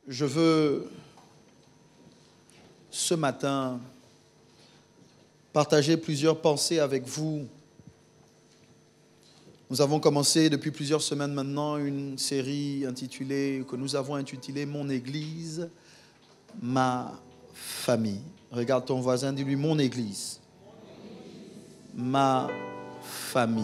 Je veux ce matin partager plusieurs pensées avec vous. Nous avons commencé depuis plusieurs semaines maintenant une série que nous avons intitulée « Mon Église, ma famille ». Regarde ton voisin, dis-lui « Mon Église, ma famille ».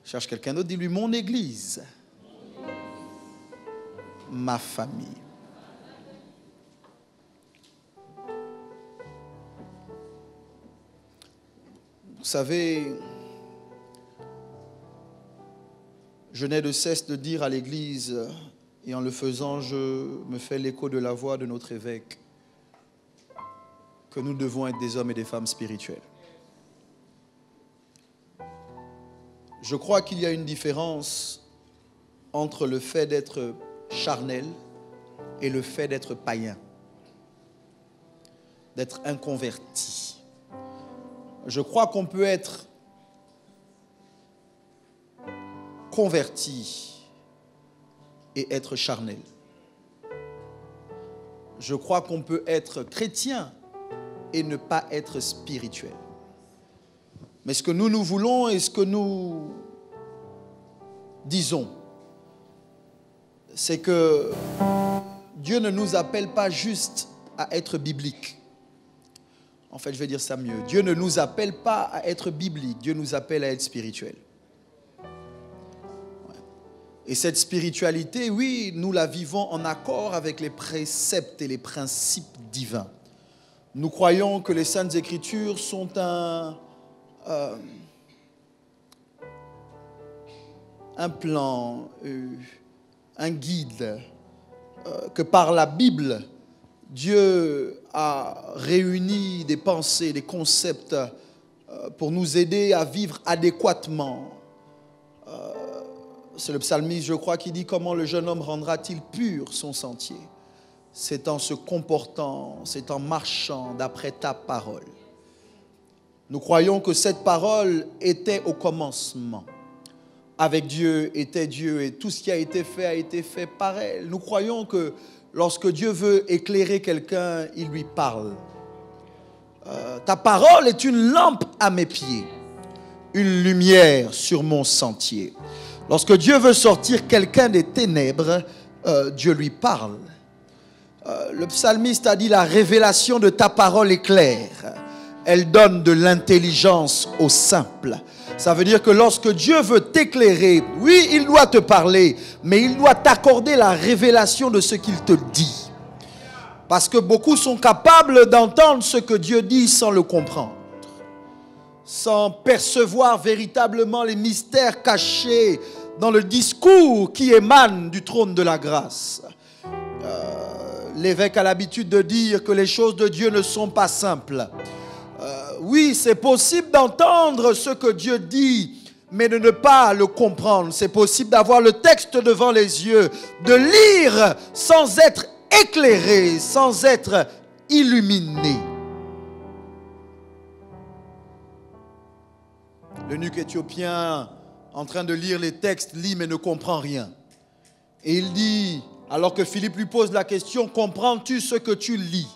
Cherche quelqu'un d'autre, dis-lui « Mon Église, ma famille ». Vous savez, je n'ai de cesse de dire à l'Église, et en le faisant, je me fais l'écho de la voix de notre évêque, que nous devons être des hommes et des femmes spirituels. Je crois qu'il y a une différence entre le fait d'être charnel et le fait d'être païen, d'être inconverti. Je crois qu'on peut être converti et être charnel. Je crois qu'on peut être chrétien et ne pas être spirituel. Mais ce que nous voulons et ce que nous disons, c'est que Dieu ne nous appelle pas juste à être biblique. En fait, je vais dire ça mieux. Dieu ne nous appelle pas à être biblique. Dieu nous appelle à être spirituel. Ouais. Et cette spiritualité, oui, nous la vivons en accord avec les préceptes et les principes divins. Nous croyons que les Saintes Écritures sont un plan, un guide, que par la Bible, Dieu a réuni des pensées, des concepts pour nous aider à vivre adéquatement. C'est le psalmiste, je crois, qui dit « Comment le jeune homme rendra-t-il pur son sentier ?» C'est en se comportant, c'est en marchant d'après ta parole. Nous croyons que cette parole était au commencement. Avec Dieu était Dieu et tout ce qui a été fait par elle. Nous croyons que lorsque Dieu veut éclairer quelqu'un, il lui parle. Ta parole est une lampe à mes pieds, une lumière sur mon sentier. Lorsque Dieu veut sortir quelqu'un des ténèbres, Dieu lui parle. Le psalmiste a dit « La révélation de ta parole est claire. Elle donne de l'intelligence aux simples. » Ça veut dire que lorsque Dieu veut t'éclairer, oui, il doit te parler, mais il doit t'accorder la révélation de ce qu'il te dit. Parce que beaucoup sont capables d'entendre ce que Dieu dit sans le comprendre, sans percevoir véritablement les mystères cachés dans le discours qui émane du trône de la grâce. L'évêque a l'habitude de dire que les choses de Dieu ne sont pas simples. Oui, c'est possible d'entendre ce que Dieu dit, mais de ne pas le comprendre. C'est possible d'avoir le texte devant les yeux, de lire sans être éclairé, sans être illuminé. L'eunuque éthiopien, en train de lire les textes, lit mais ne comprend rien. Et il dit, alors que Philippe lui pose la question, « Comprends-tu ce que tu lis ?»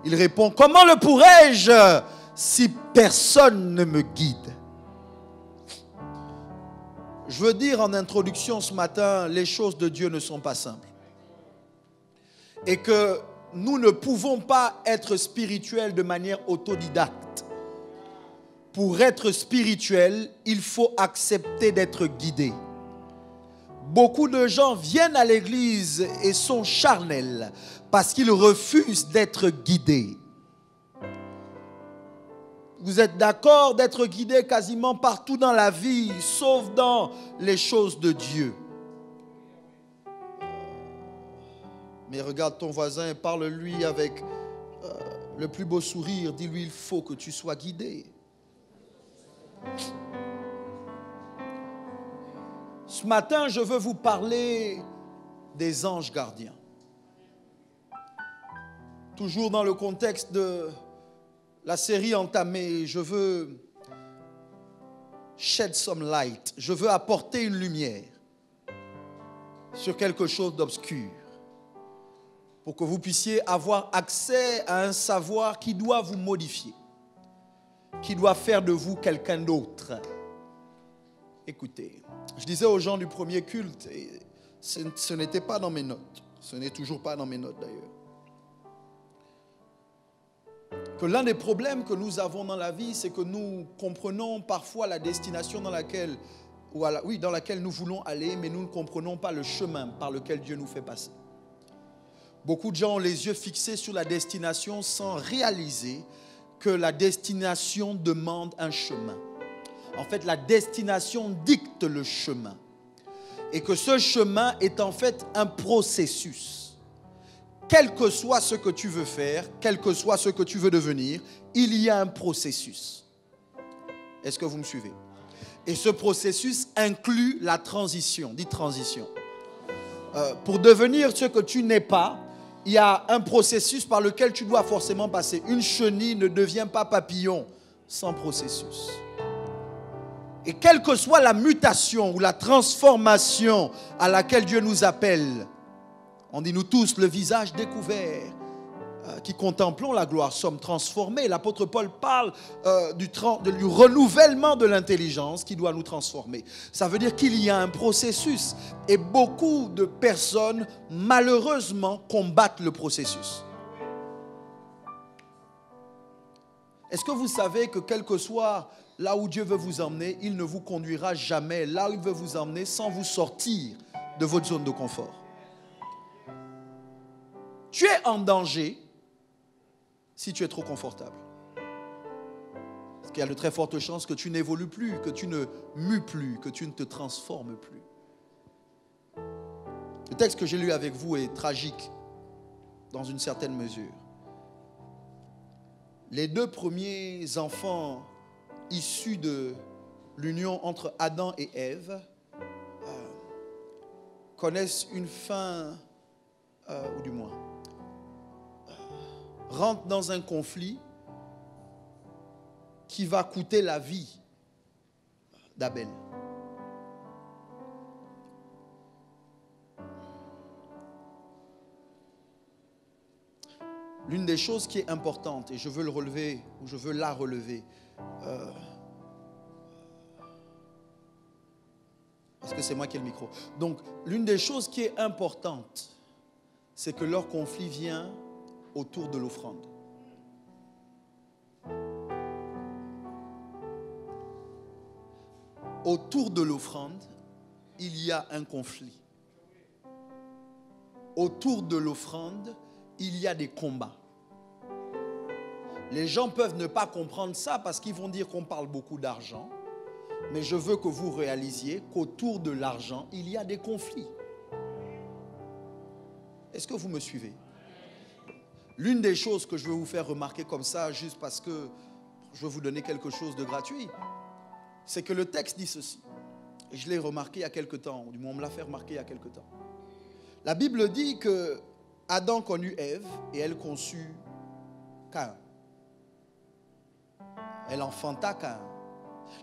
Il répond, « Comment le pourrais-je si personne ne me guide ?» Je veux dire en introduction ce matin, les choses de Dieu ne sont pas simples. Et que nous ne pouvons pas être spirituels de manière autodidacte. Pour être spirituel, il faut accepter d'être guidé. Beaucoup de gens viennent à l'église et sont charnels parce qu'ils refusent d'être guidés. Vous êtes d'accord d'être guidé quasiment partout dans la vie, sauf dans les choses de Dieu. Mais regarde ton voisin et parle-lui avec le plus beau sourire. Dis-lui, il faut que tu sois guidé. Ce matin, je veux vous parler des anges gardiens. Toujours dans le contexte de la série entamée, je veux shed some light. Je veux apporter une lumière sur quelque chose d'obscur pour que vous puissiez avoir accès à un savoir qui doit vous modifier, qui doit faire de vous quelqu'un d'autre. Écoutez, je disais aux gens du premier culte, et ce n'était pas dans mes notes, ce n'est toujours pas dans mes notes d'ailleurs, que l'un des problèmes que nous avons dans la vie, c'est que nous comprenons parfois la destination dans laquelle nous voulons aller, mais nous ne comprenons pas le chemin par lequel Dieu nous fait passer. Beaucoup de gens ont les yeux fixés sur la destination sans réaliser que la destination demande un chemin. En fait, la destination dicte le chemin. Et que ce chemin est en fait un processus. Quel que soit ce que tu veux faire, quel que soit ce que tu veux devenir, il y a un processus. Est-ce que vous me suivez? Et ce processus inclut la transition. Dites transition. Pour devenir ce que tu n'es pas, il y a un processus par lequel tu dois forcément passer. Une chenille ne devient pas papillon sans processus. Et quelle que soit la mutation ou la transformation à laquelle Dieu nous appelle, on dit nous tous, le visage découvert, qui contemplons la gloire, sommes transformés. L'apôtre Paul parle du renouvellement de l'intelligence qui doit nous transformer. Ça veut dire qu'il y a un processus. Et beaucoup de personnes, malheureusement, combattent le processus. Est-ce que vous savez que quel que soit là où Dieu veut vous emmener, il ne vous conduira jamais là où il veut vous emmener sans vous sortir de votre zone de confort? Tu es en danger si tu es trop confortable. Parce qu'il y a de très fortes chances que tu n'évolues plus, que tu ne mues plus, que tu ne te transformes plus. Le texte que j'ai lu avec vous est tragique dans une certaine mesure. Les deux premiers enfants issus de l'union entre Adam et Ève connaissent une fin, ou du moins, rentrent dans un conflit qui va coûter la vie d'Abel. L'une des choses qui est importante, et je veux le relever, ou je veux la relever, parce que c'est moi qui ai le micro. Donc, l'une des choses qui est importante, c'est que leur conflit vient autour de l'offrande. Autour de l'offrande, il y a un conflit. Autour de l'offrande, il y a des combats. Les gens peuvent ne pas comprendre ça parce qu'ils vont dire qu'on parle beaucoup d'argent. Mais je veux que vous réalisiez qu'autour de l'argent, il y a des conflits. Est-ce que vous me suivez? L'une des choses que je veux vous faire remarquer comme ça, juste parce que je veux vous donner quelque chose de gratuit, c'est que le texte dit ceci. Et je l'ai remarqué il y a quelque temps, ou du moins on me l'a fait remarquer il y a quelque temps. La Bible dit que Adam connut Ève et elle conçut Caïn. Elle enfanta Caïn.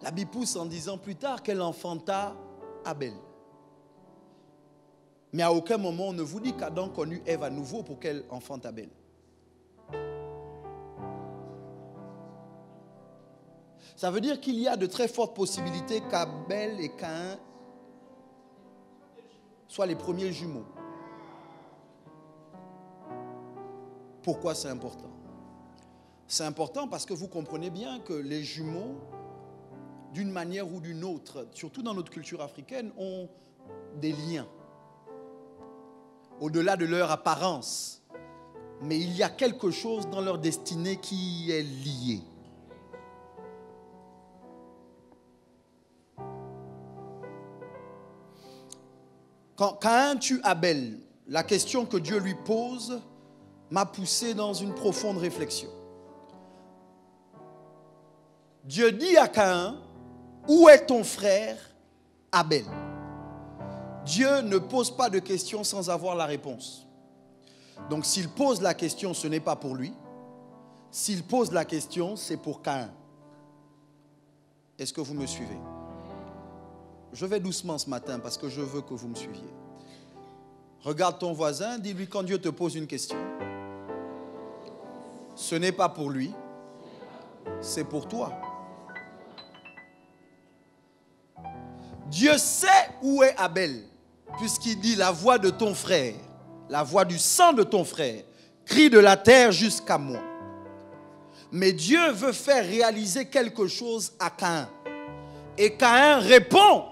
La Bible pousse en disant plus tard qu'elle enfanta Abel. Mais à aucun moment on ne vous dit qu'Adam connut Ève à nouveau pour qu'elle enfante Abel. Ça veut dire qu'il y a de très fortes possibilités qu'Abel et Caïn soient les premiers jumeaux. Pourquoi c'est important? C'est important parce que vous comprenez bien que les jumeaux, d'une manière ou d'une autre, surtout dans notre culture africaine, ont des liens. Au-delà de leur apparence. Mais il y a quelque chose dans leur destinée qui est lié. Quand Caïn tue Abel, la question que Dieu lui pose m'a poussé dans une profonde réflexion. Dieu dit à Caïn, où est ton frère Abel? Dieu ne pose pas de questions sans avoir la réponse. Donc s'il pose la question, ce n'est pas pour lui. S'il pose la question, c'est pour Caïn. Est-ce que vous me suivez? je vais doucement ce matin parce que je veux que vous me suiviez. Regarde ton voisin, dis-lui quand Dieu te pose une question, ce n'est pas pour lui, c'est pour toi. Dieu sait où est Abel, puisqu'il dit la voix de ton frère, la voix du sang de ton frère, crie de la terre jusqu'à moi. Mais Dieu veut faire réaliser quelque chose à Caïn. Et Caïn répond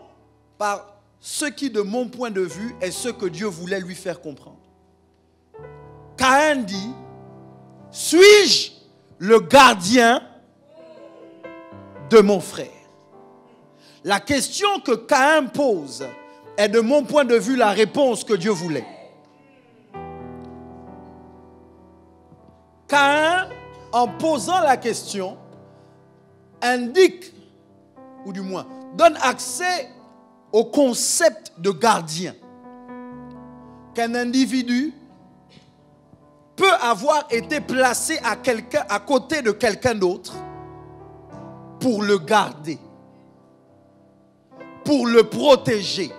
par ce qui, de mon point de vue, est ce que Dieu voulait lui faire comprendre. Caïn dit, suis-je le gardien de mon frère? La question que Caïn pose est, de mon point de vue, la réponse que Dieu voulait. Caïn, en posant la question, indique, ou du moins, donne accès au concept de gardien. Qu'un individu peut avoir été placé à côté de quelqu'un d'autre pour le garder, pour le protéger.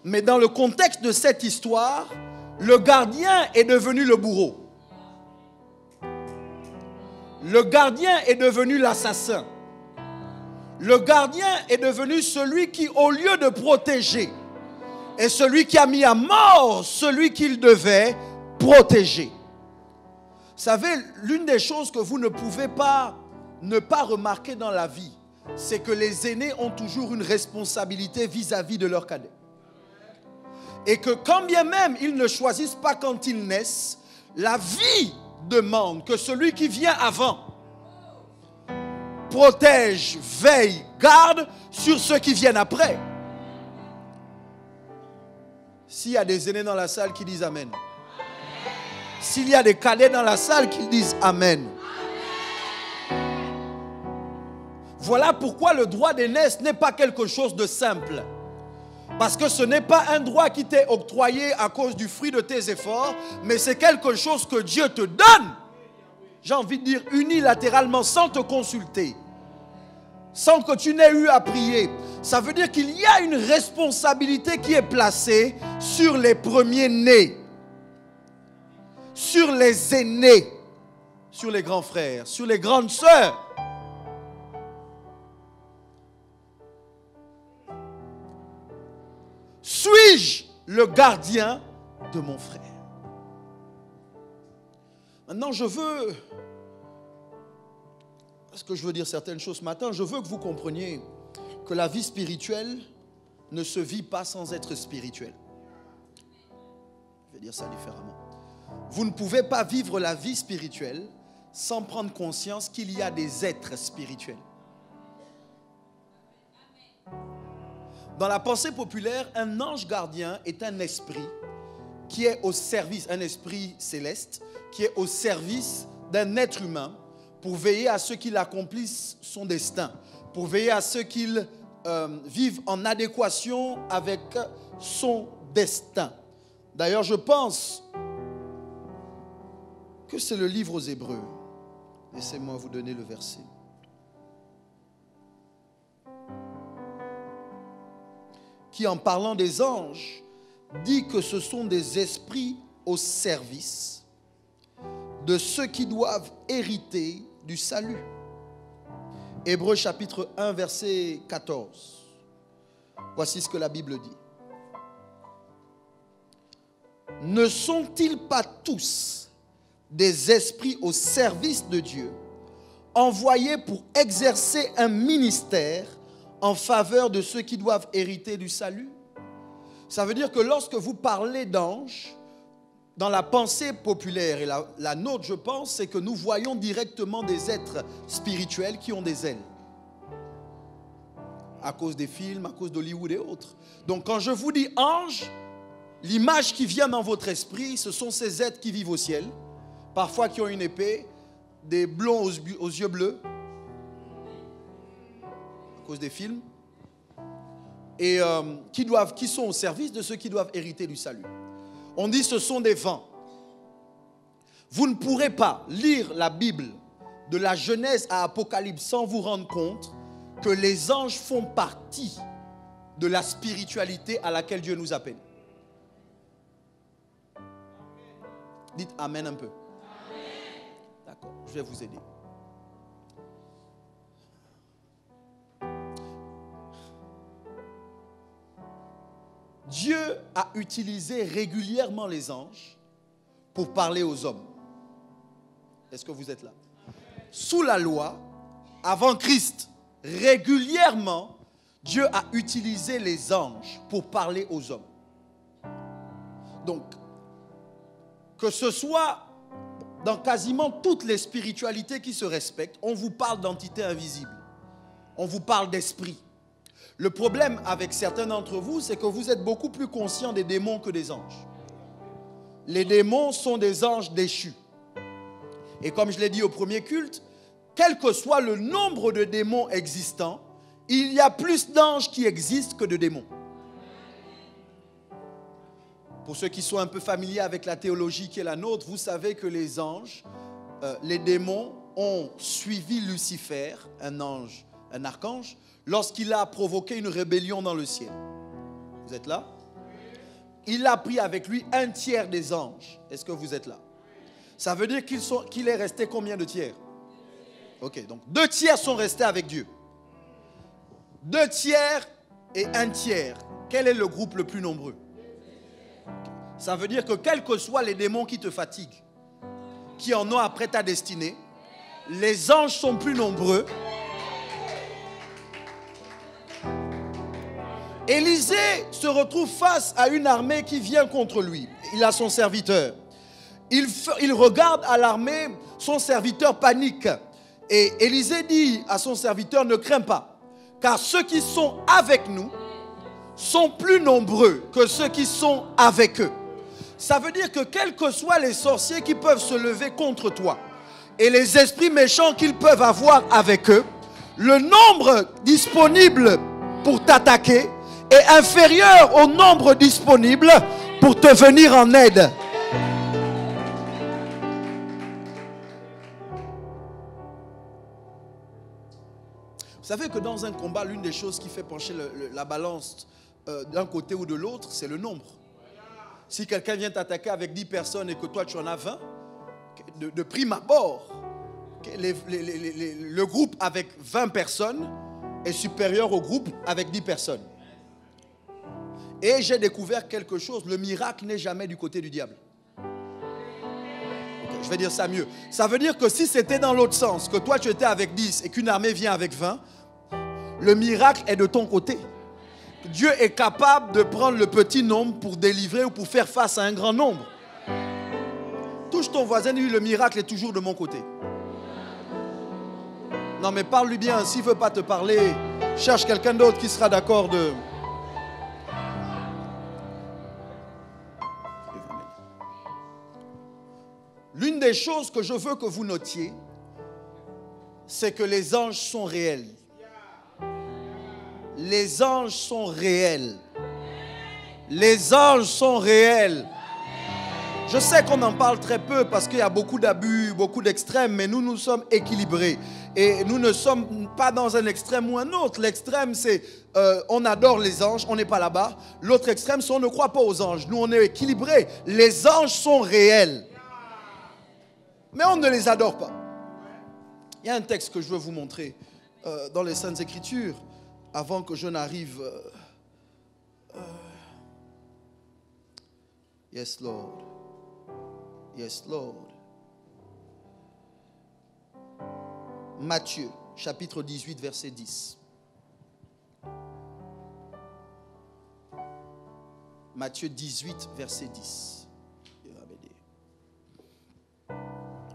Mais dans le contexte de cette histoire, le gardien est devenu le bourreau. Le gardien est devenu l'assassin. Le gardien est devenu celui qui, au lieu de protéger, est celui qui a mis à mort celui qu'il devait protéger. Vous savez, l'une des choses que vous ne pouvez pas ne pas remarquer dans la vie, c'est que les aînés ont toujours une responsabilité vis-à-vis de leurs cadets. Et que quand bien même ils ne choisissent pas quand ils naissent, la vie demande que celui qui vient avant protège, veille, garde sur ceux qui viennent après. S'il y a des aînés dans la salle qui disent Amen. S'il y a des cadets dans la salle qui disent Amen. Voilà pourquoi le droit d'aînesse n'est pas quelque chose de simple. Parce que ce n'est pas un droit qui t'est octroyé à cause du fruit de tes efforts, mais c'est quelque chose que Dieu te donne. J'ai envie de dire unilatéralement, sans te consulter, sans que tu n'aies eu à prier. Ça veut dire qu'il y a une responsabilité qui est placée sur les premiers-nés, sur les aînés, sur les grands frères, sur les grandes sœurs. Suis-je le gardien de mon frère? Maintenant, parce que je veux dire certaines choses ce matin, je veux que vous compreniez que la vie spirituelle ne se vit pas sans être spirituelle. Je vais dire ça différemment. Vous ne pouvez pas vivre la vie spirituelle sans prendre conscience qu'il y a des êtres spirituels. Dans la pensée populaire, un ange gardien est un esprit qui est au service, un esprit céleste, qui est au service d'un être humain pour veiller à ce qu'il accomplisse son destin, pour veiller à ce qu'il vive en adéquation avec son destin. D'ailleurs, je pense que c'est le livre aux Hébreux. Laissez-moi vous donner le verset. Qui, en parlant des anges, dit que ce sont des esprits au service de ceux qui doivent hériter du salut. Hébreux chapitre 1, verset 14. Voici ce que la Bible dit. Ne sont-ils pas tous des esprits au service de Dieu, envoyés pour exercer un ministère en faveur de ceux qui doivent hériter du salut? Ça veut dire que lorsque vous parlez d'anges, dans la pensée populaire et la nôtre, je pense, c'est que nous voyons directement des êtres spirituels qui ont des ailes. À cause des films, à cause d'Hollywood et autres. Donc quand je vous dis ange, l'image qui vient dans votre esprit, ce sont ces êtres qui vivent au ciel, parfois qui ont une épée, des blonds aux yeux bleus, à cause des films, et qui sont au service de ceux qui doivent hériter du salut. On dit ce sont des vents. Vous ne pourrez pas lire la Bible de la Genèse à Apocalypse sans vous rendre compte que les anges font partie de la spiritualité à laquelle Dieu nous appelle. Dites Amen un peu. D'accord, je vais vous aider. Dieu a utilisé régulièrement les anges pour parler aux hommes. Est-ce que vous êtes là? Sous la loi, avant Christ, régulièrement, Dieu a utilisé les anges pour parler aux hommes. Donc, que ce soit dans quasiment toutes les spiritualités qui se respectent, on vous parle d'entités invisibles. On vous parle d'esprit. Le problème avec certains d'entre vous, c'est que vous êtes beaucoup plus conscients des démons que des anges. Les démons sont des anges déchus. Et comme je l'ai dit au premier culte, quel que soit le nombre de démons existants, il y a plus d'anges qui existent que de démons. Pour ceux qui sont un peu familiers avec la théologie qui est la nôtre, vous savez que les anges, les démons ont suivi Lucifer, un ange, un archange, lorsqu'il a provoqué une rébellion dans le ciel. Vous êtes là? Il a pris avec lui un tiers des anges. Est-ce que vous êtes là? Ça veut dire qu'il est resté combien de tiers? Ok, donc 2 tiers sont restés avec Dieu. 2 tiers et 1 tiers. Quel est le groupe le plus nombreux? Ça veut dire que quels que soient les démons qui te fatiguent, qui en ont après ta destinée, les anges sont plus nombreux. Élisée se retrouve face à une armée qui vient contre lui. Il a son serviteur. Il regarde à l'armée, son serviteur panique. Et Élisée dit à son serviteur, ne crains pas, car ceux qui sont avec nous sont plus nombreux que ceux qui sont avec eux. Ça veut dire que quels que soient les sorciers qui peuvent se lever contre toi et les esprits méchants qu'ils peuvent avoir avec eux, le nombre disponible pour t'attaquer est inférieur au nombre disponible pour te venir en aide. Vous savez que dans un combat, l'une des choses qui fait pencher la balance d'un côté ou de l'autre, c'est le nombre. Si quelqu'un vient t'attaquer avec 10 personnes et que toi tu en as 20, de prime abord, le groupe avec 20 personnes est supérieur au groupe avec 10 personnes. Et j'ai découvert quelque chose, le miracle n'est jamais du côté du diable. Okay, je vais dire ça mieux. Ça veut dire que si c'était dans l'autre sens, que toi tu étais avec 10 et qu'une armée vient avec 20, le miracle est de ton côté. Dieu est capable de prendre le petit nombre pour délivrer ou pour faire face à un grand nombre. Touche ton voisin et dis, le miracle est toujours de mon côté. Non mais parle-lui bien, s'il ne veut pas te parler, cherche quelqu'un d'autre qui sera d'accord de... L'une des choses que je veux que vous notiez, c'est que les anges sont réels. Les anges sont réels. Les anges sont réels. Je sais qu'on en parle très peu parce qu'il y a beaucoup d'abus, beaucoup d'extrêmes, mais nous sommes équilibrés. Et nous ne sommes pas dans un extrême ou un autre. L'extrême, c'est on adore les anges, on n'est pas là-bas. L'autre extrême, c'est on ne croit pas aux anges. Nous, on est équilibrés. Les anges sont réels. Mais on ne les adore pas. Il y a un texte que je veux vous montrer dans les Saintes Écritures avant que je n'arrive. Yes, Lord. Yes, Lord. Matthieu, chapitre 18, verset 10. Matthieu 18, verset 10.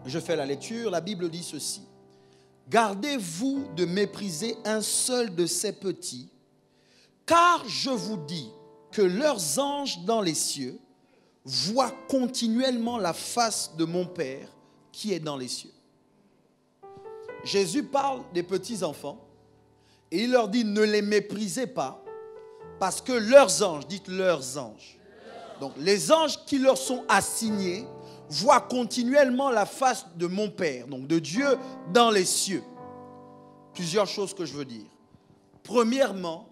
Je fais la lecture, la Bible dit ceci. Gardez-vous de mépriser un seul de ces petits, car je vous dis que leurs anges dans les cieux voient continuellement la face de mon Père qui est dans les cieux. Jésus parle des petits enfants et il leur dit ne les méprisez pas parce que leurs anges, dites leurs anges, donc les anges qui leur sont assignés voient continuellement la face de mon Père, donc de Dieu dans les cieux. Plusieurs choses que je veux dire. Premièrement,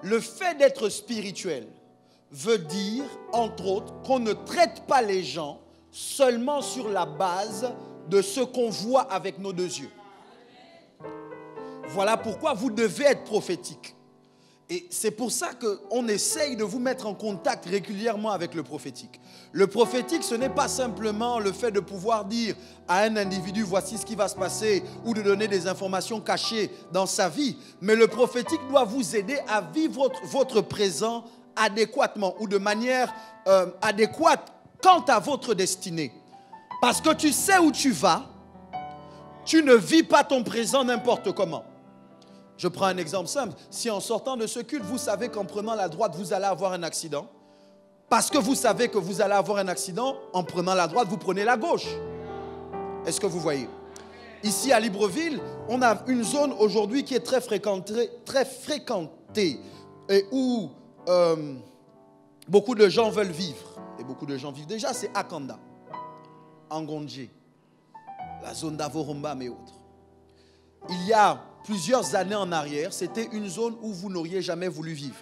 le fait d'être spirituel veut dire, entre autres, qu'on ne traite pas les gens seulement sur la base de ce qu'on voit avec nos deux yeux. Voilà pourquoi vous devez être prophétique. Et c'est pour ça qu'on essaye de vous mettre en contact régulièrement avec le prophétique. Le prophétique, ce n'est pas simplement le fait de pouvoir dire à un individu, voici ce qui va se passer, ou de donner des informations cachées dans sa vie. Mais le prophétique doit vous aider à vivre votre présent adéquatement ou de manière adéquate quant à votre destinée. Parce que tu sais où tu vas, tu ne vis pas ton présent n'importe comment. Je prends un exemple simple. Si en sortant de ce culte, vous savez qu'en prenant la droite, vous allez avoir un accident, parce que vous savez que vous allez avoir un accident, en prenant la droite, vous prenez la gauche. Est-ce que vous voyez? Ici à Libreville, on a une zone aujourd'hui qui est très fréquentée et où beaucoup de gens veulent vivre. Et beaucoup de gens vivent déjà, c'est Akanda, Angondje, la zone d'Avoromba et autres. Il y a plusieurs années en arrière, c'était une zone où vous n'auriez jamais voulu vivre.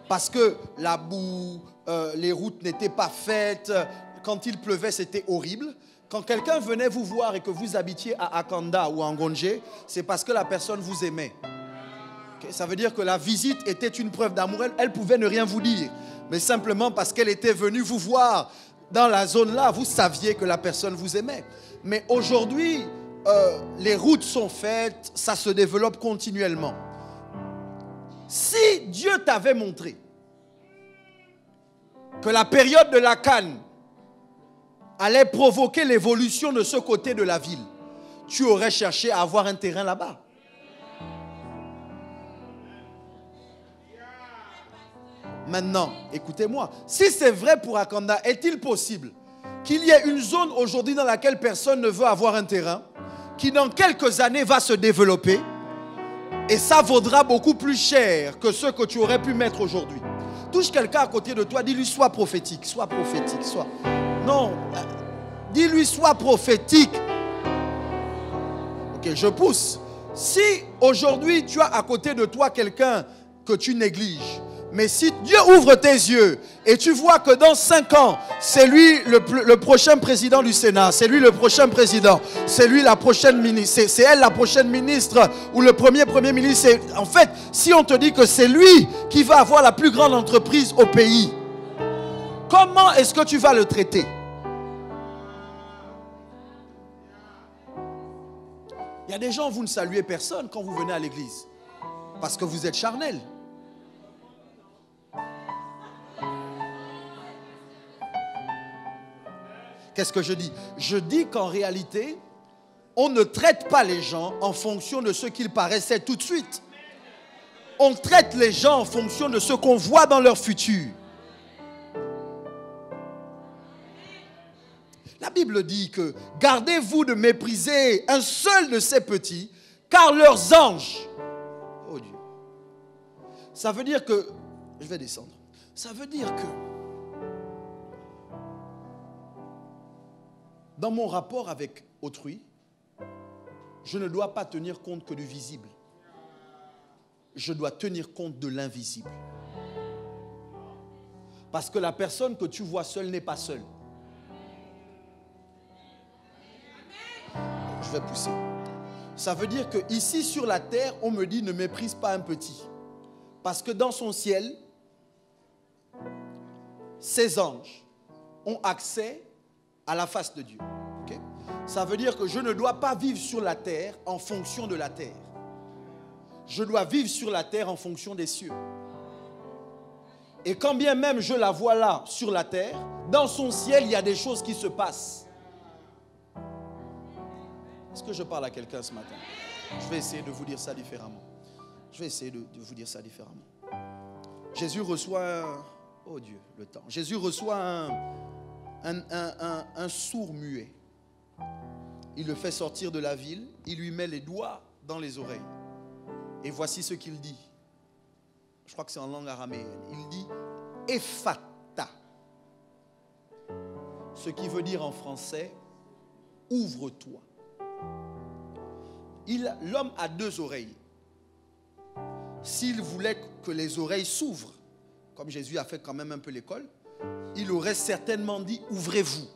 Parce que la boue, les routes n'étaient pas faites, quand il pleuvait, c'était horrible. Quand quelqu'un venait vous voir et que vous habitiez à Akanda ou à Angondje, c'est parce que la personne vous aimait. Okay? Ça veut dire que la visite était une preuve d'amour. Elle pouvait ne rien vous dire, mais simplement parce qu'elle était venue vous voir dans la zone là, vous saviez que la personne vous aimait. Mais aujourd'hui, les routes sont faites, ça se développe continuellement. Si Dieu t'avait montré que la période de la canne allait provoquer l'évolution de ce côté de la ville, tu aurais cherché à avoir un terrain là-bas. Maintenant, écoutez-moi, si c'est vrai pour Akanda, est-il possible qu'il y ait une zone aujourd'hui dans laquelle personne ne veut avoir un terrain, qui dans quelques années va se développer, et ça vaudra beaucoup plus cher que ce que tu aurais pu mettre aujourd'hui? Touche quelqu'un à côté de toi, dis-lui sois prophétique, sois prophétique, sois... Non, dis-lui sois prophétique. Ok, je pousse. Si aujourd'hui tu as à côté de toi quelqu'un que tu négliges, mais si Dieu ouvre tes yeux et tu vois que dans 5 ans, c'est lui le prochain président du Sénat, c'est lui le prochain président, c'est lui la prochaine ministre, c'est elle la prochaine ministre ou le premier ministre. En fait, si on te dit que c'est lui qui va avoir la plus grande entreprise au pays, comment est-ce que tu vas le traiter? Il y a des gens, vous ne saluez personne quand vous venez à l'église parce que vous êtes charnel. Qu'est-ce que je dis? Je dis qu'en réalité, on ne traite pas les gens en fonction de ce qu'ils paraissaient tout de suite. On traite les gens en fonction de ce qu'on voit dans leur futur. La Bible dit que gardez-vous de mépriser un seul de ces petits, car leurs anges... Oh Dieu. Ça veut dire que... Je vais descendre. Ça veut dire que... Dans mon rapport avec autrui, je ne dois pas tenir compte que du visible. Je dois tenir compte de l'invisible. Parce que la personne que tu vois seule n'est pas seule. Je vais pousser. Ça veut dire que ici sur la terre, on me dit ne méprise pas un petit. Parce que dans son ciel, ces anges ont accès à la face de Dieu. Okay? Ça veut dire que je ne dois pas vivre sur la terre en fonction de la terre. Je dois vivre sur la terre en fonction des cieux. Et quand bien même je la vois là, sur la terre, dans son ciel, il y a des choses qui se passent. Est-ce que je parle à quelqu'un ce matin? Je vais essayer de vous dire ça différemment. Je vais essayer de vous dire ça différemment. Jésus reçoit... Oh Dieu, le temps. Jésus reçoit un sourd muet. Il le fait sortir de la ville. Il lui met les doigts dans les oreilles. Et voici ce qu'il dit. Je crois que c'est en langue araméenne. Il dit Ephata. Ce qui veut dire en français ouvre-toi. L'homme a 2 oreilles. s'il voulait que les oreilles s'ouvrent, comme Jésus a fait quand même un peu l'école, il aurait certainement dit « ouvrez-vous ».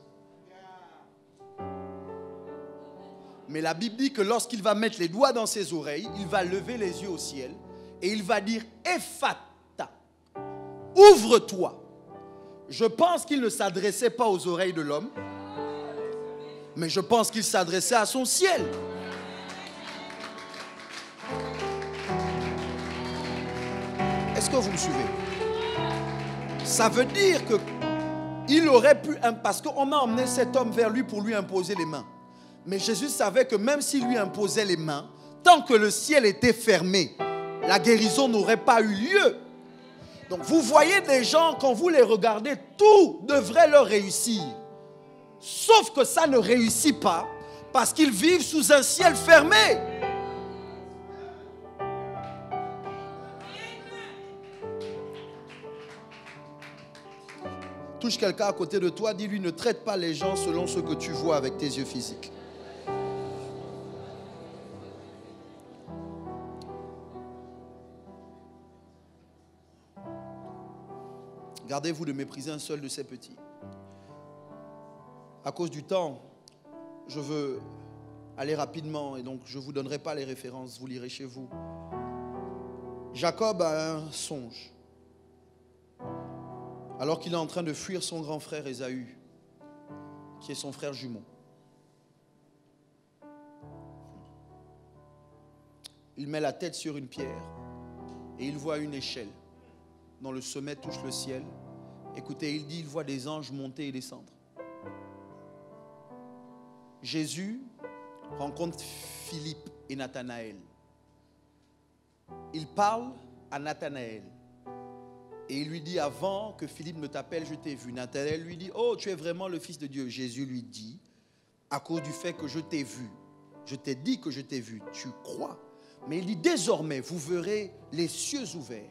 Mais la Bible dit que lorsqu'il va mettre les doigts dans ses oreilles, il va lever les yeux au ciel et il va dire « Ephata, ouvre-toi ». Je pense qu'il ne s'adressait pas aux oreilles de l'homme, mais je pense qu'il s'adressait à son ciel. Est-ce que vous me suivez? Ça veut dire qu'il aurait pu, parce qu'on a emmené cet homme vers lui pour lui imposer les mains. Mais Jésus savait que même s'il lui imposait les mains, tant que le ciel était fermé, la guérison n'aurait pas eu lieu. Donc vous voyez des gens, quand vous les regardez, tout devrait leur réussir. Sauf que ça ne réussit pas parce qu'ils vivent sous un ciel fermé. Touche quelqu'un à côté de toi, dis-lui, ne traite pas les gens selon ce que tu vois avec tes yeux physiques. Gardez-vous de mépriser un seul de ces petits. À cause du temps, je veux aller rapidement et donc je ne vous donnerai pas les références, vous lirez chez vous. Jacob a un songe. Alors qu'il est en train de fuir son grand frère Ésaü, qui est son frère jumeau. Il met la tête sur une pierre et il voit une échelle dont le sommet touche le ciel. Écoutez, il dit, il voit des anges monter et descendre. Jésus rencontre Philippe et Nathanaël. Il parle à Nathanaël. Et il lui dit, avant que Philippe ne t'appelle, je t'ai vu. Nathanaël lui dit, oh, tu es vraiment le Fils de Dieu. Jésus lui dit, à cause du fait que je t'ai vu, je t'ai dit que je t'ai vu, tu crois. Mais il dit, désormais, vous verrez les cieux ouverts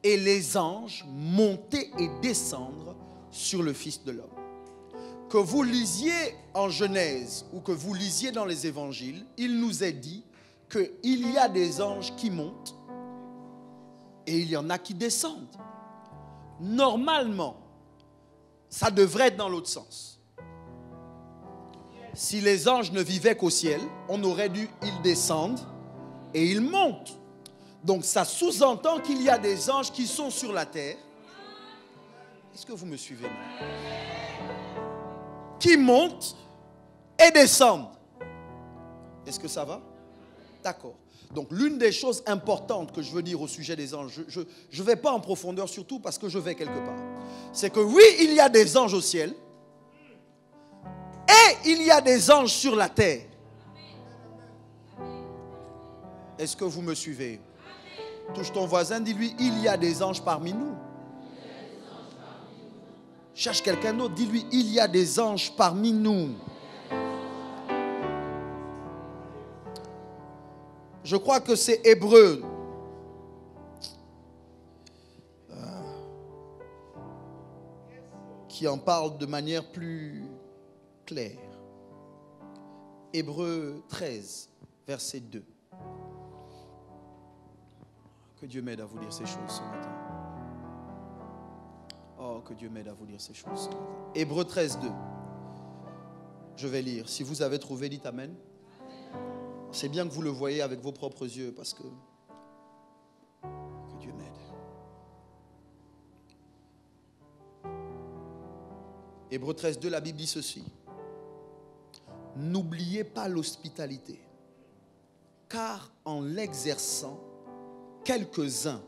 et les anges monter et descendre sur le Fils de l'homme. Que vous lisiez en Genèse ou que vous lisiez dans les évangiles, il nous est dit qu'il y a des anges qui montent et il y en a qui descendent. Normalement, ça devrait être dans l'autre sens. Si les anges ne vivaient qu'au ciel, on aurait dû, ils descendent et ils montent. Donc ça sous-entend qu'il y a des anges qui sont sur la terre. Est-ce que vous me suivez? Qui montent et descendent. Est-ce que ça va? D'accord. Donc l'une des choses importantes que je veux dire au sujet des anges, je ne vais pas en profondeur surtout parce que je vais quelque part. C'est que oui, il y a des anges au ciel et il y a des anges sur la terre. Est-ce que vous me suivez? Touche ton voisin, dis-lui, il y a des anges parmi nous. Cherche quelqu'un d'autre, dis-lui, il y a des anges parmi nous. Je crois que c'est Hébreu. Qui en parle de manière plus claire. Hébreu 13, verset 2. Que Dieu m'aide à vous dire ces choses ce matin. Oh, que Dieu m'aide à vous dire ces choses ce matin. Hébreu 13, 2. Je vais lire. Si vous avez trouvé, dites Amen. C'est bien que vous le voyez avec vos propres yeux parce que Dieu m'aide. Hébreu 13, 2, la Bible dit ceci. N'oubliez pas l'hospitalité, car en l'exerçant, quelques-uns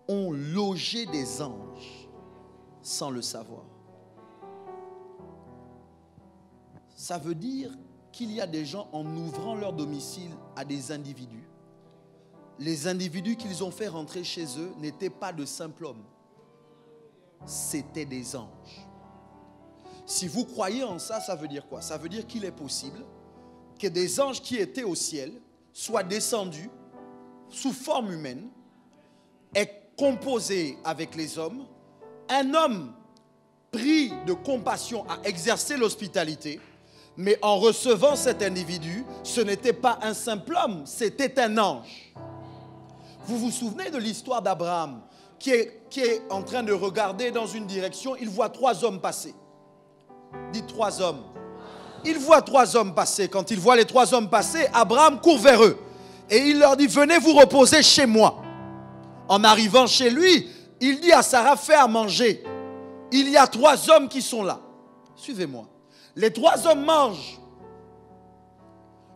ont logé des anges sans le savoir. Ça veut dire qu'il y a des gens, en ouvrant leur domicile à des individus, les individus qu'ils ont fait rentrer chez eux n'étaient pas de simples hommes, c'étaient des anges. Si vous croyez en ça, ça veut dire quoi? Ça veut dire qu'il est possible que des anges qui étaient au ciel soient descendus sous forme humaine, est composé avec les hommes, un homme pris de compassion à exercer l'hospitalité, mais en recevant cet individu, ce n'était pas un simple homme, c'était un ange. Vous vous souvenez de l'histoire d'Abraham qui est en train de regarder dans une direction, il voit 3 hommes passer. Dites 3 hommes. Il voit 3 hommes passer. Quand il voit les 3 hommes passer, Abraham court vers eux. Et il leur dit, venez vous reposer chez moi. En arrivant chez lui, il dit à Sarah, fais à manger. Il y a 3 hommes qui sont là. Suivez-moi. Les 3 hommes mangent.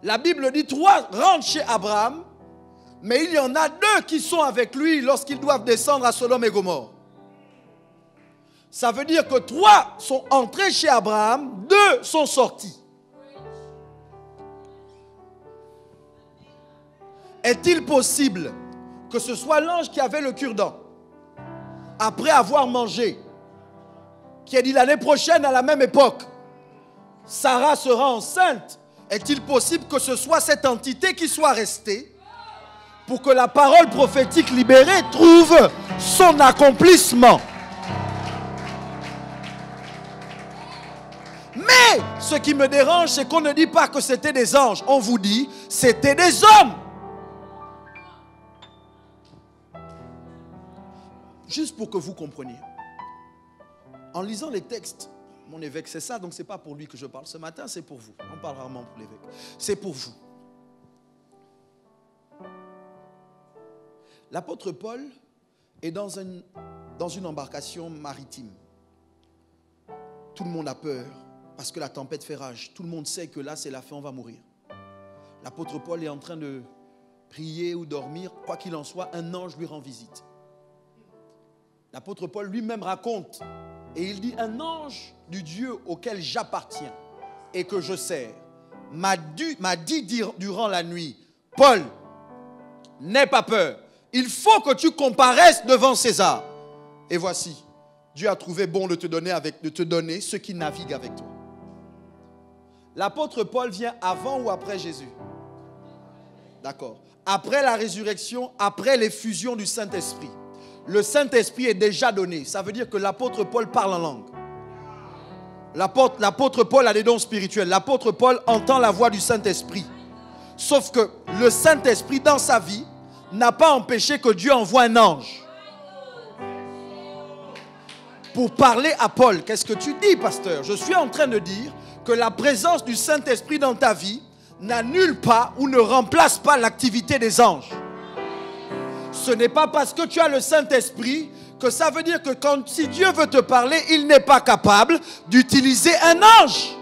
La Bible dit 3 rentrent chez Abraham, mais il y en a 2 qui sont avec lui lorsqu'ils doivent descendre à Sodome et Gomorrhe. Ça veut dire que 3 sont entrés chez Abraham, 2 sont sortis. Est-il possible que ce soit l'ange qui avait le cure-dent, après avoir mangé, qui a dit l'année prochaine à la même époque, Sarah sera enceinte? Est-il possible que ce soit cette entité qui soit restée pour que la parole prophétique libérée trouve son accomplissement? Mais ce qui me dérange, c'est qu'on ne dit pas que c'était des anges. On vous dit, c'était des hommes. Juste pour que vous compreniez. En lisant les textes, mon évêque, c'est ça, donc ce n'est pas pour lui que je parle. Ce matin, c'est pour vous. On parle rarement pour l'évêque. C'est pour vous. L'apôtre Paul est dans une embarcation maritime. Tout le monde a peur parce que la tempête fait rage. Tout le monde sait que là, c'est la fin, on va mourir. L'apôtre Paul est en train de prier ou dormir. Quoi qu'il en soit, un ange lui rend visite. L'apôtre Paul lui-même raconte et il dit, un ange du Dieu auquel j'appartiens et que je sers m'a dit durant la nuit, Paul, n'aie pas peur, il faut que tu comparaisses devant César. Et voici, Dieu a trouvé bon de te donner ceux qui naviguent avec toi. L'apôtre Paul vient avant ou après Jésus? D'accord. Après la résurrection, après l'effusion du Saint-Esprit. Le Saint-Esprit est déjà donné. Ça veut dire que l'apôtre Paul parle en langue. L'apôtre Paul a des dons spirituels. L'apôtre Paul entend la voix du Saint-Esprit. Sauf que le Saint-Esprit, dans sa vie, n'a pas empêché que Dieu envoie un ange pour parler à Paul. Qu'est-ce que tu dis, pasteur? Je suis en train de dire que la présence du Saint-Esprit dans ta vie n'annule pas ou ne remplace pas l'activité des anges. Ce n'est pas parce que tu as le Saint-Esprit que ça veut dire que si Dieu veut te parler, il n'est pas capable d'utiliser un ange.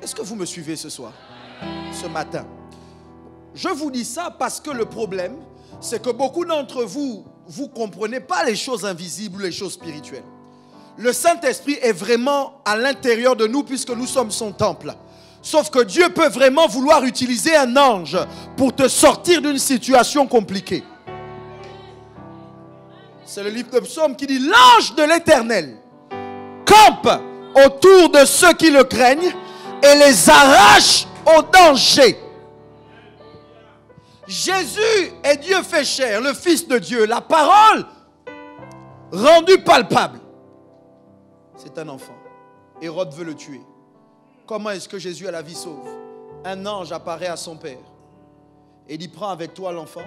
Est-ce que vous me suivez ce soir, ce matin? Je vous dis ça parce que le problème, c'est que beaucoup d'entre vous, vous ne comprenez pas les choses invisibles ou les choses spirituelles. Le Saint-Esprit est vraiment à l'intérieur de nous puisque nous sommes son temple. Sauf que Dieu peut vraiment vouloir utiliser un ange pour te sortir d'une situation compliquée. C'est le livre de Psaume qui dit, l'ange de l'Éternel campe autour de ceux qui le craignent et les arrache au danger. Jésus est Dieu fait chair, le Fils de Dieu, la parole rendue palpable. C'est un enfant. Hérode veut le tuer. Comment est-ce que Jésus a la vie sauve? Un ange apparaît à son père et dit, prends avec toi l'enfant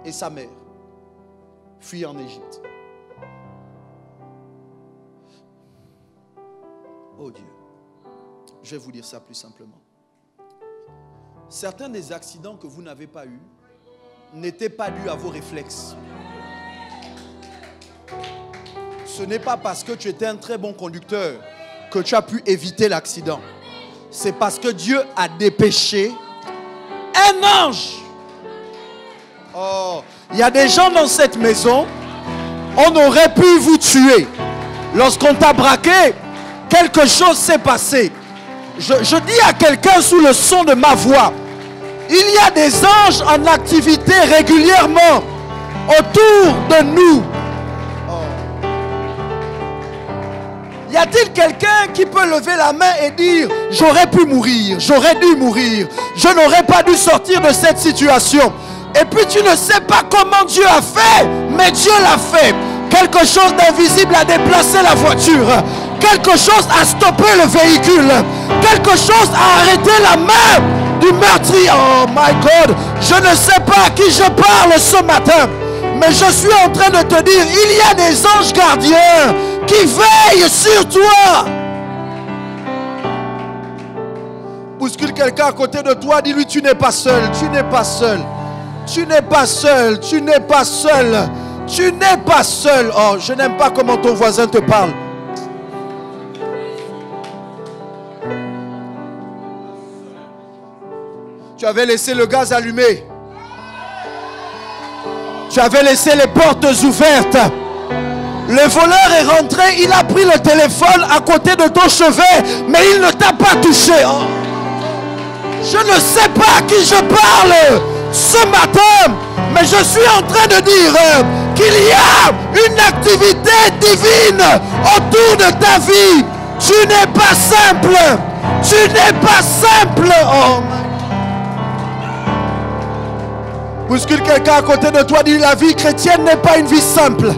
et sa mère. Fuis en Égypte. Oh Dieu, je vais vous dire ça plus simplement. Certains des accidents que vous n'avez pas eus n'étaient pas dus à vos réflexes. Ce n'est pas parce que tu étais un très bon conducteur que tu as pu éviter l'accident. C'est parce que Dieu a dépêché un ange. Oh, il y a des gens dans cette maison, on aurait pu vous tuer. Lorsqu'on t'a braqué, quelque chose s'est passé. Je dis à quelqu'un sous le son de ma voix, il y a des anges en activité régulièrement autour de nous. Y a-t-il quelqu'un qui peut lever la main et dire, j'aurais pu mourir, j'aurais dû mourir, je n'aurais pas dû sortir de cette situation? Et puis tu ne sais pas comment Dieu a fait, mais Dieu l'a fait. Quelque chose d'invisible a déplacé la voiture. Quelque chose a stoppé le véhicule. Quelque chose a arrêté la main du meurtrier. Oh my God, je ne sais pas à qui je parle ce matin, mais je suis en train de te dire, il y a des anges gardiens qui veillent sur toi. Bouscule quelqu'un à côté de toi, dis-lui, tu n'es pas seul, tu n'es pas seul. Tu n'es pas seul, tu n'es pas seul. Tu n'es pas seul. Oh, je n'aime pas comment ton voisin te parle. Tu avais laissé le gaz allumé. Tu avais laissé les portes ouvertes. Le voleur est rentré, il a pris le téléphone à côté de ton chevet, mais il ne t'a pas touché. Oh. Je ne sais pas à qui je parle ce matin, mais je suis en train de dire qu'il y a une activité divine autour de ta vie. Tu n'es pas simple. Tu n'es pas simple. Oh. Bouscule quelqu'un à côté de toi, dis, la vie chrétienne n'est pas une vie simple.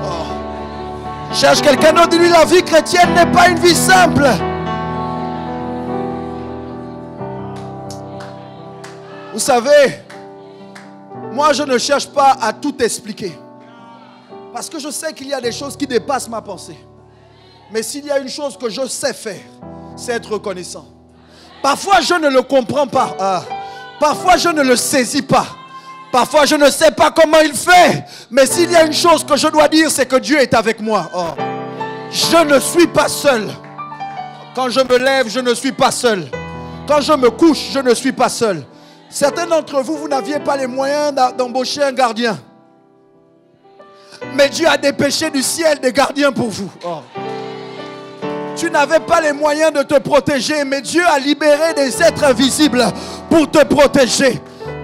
Oh. Cherche quelqu'un d'autre, dis-lui, la vie chrétienne n'est pas une vie simple. Vous savez, moi je ne cherche pas à tout expliquer. Parce que je sais qu'il y a des choses qui dépassent ma pensée. Mais s'il y a une chose que je sais faire, c'est être reconnaissant. Parfois je ne le comprends pas. Parfois je ne le saisis pas. Parfois je ne sais pas comment il fait. Mais s'il y a une chose que je dois dire, c'est que Dieu est avec moi. Oh. Je ne suis pas seul. Quand je me lève, je ne suis pas seul. Quand je me couche, je ne suis pas seul. Certains d'entre vous, vous n'aviez pas les moyens d'embaucher un gardien. Mais Dieu a dépêché du ciel des gardiens pour vous. Oh. Tu n'avais pas les moyens de te protéger, mais Dieu a libéré des êtres invisibles pour te protéger.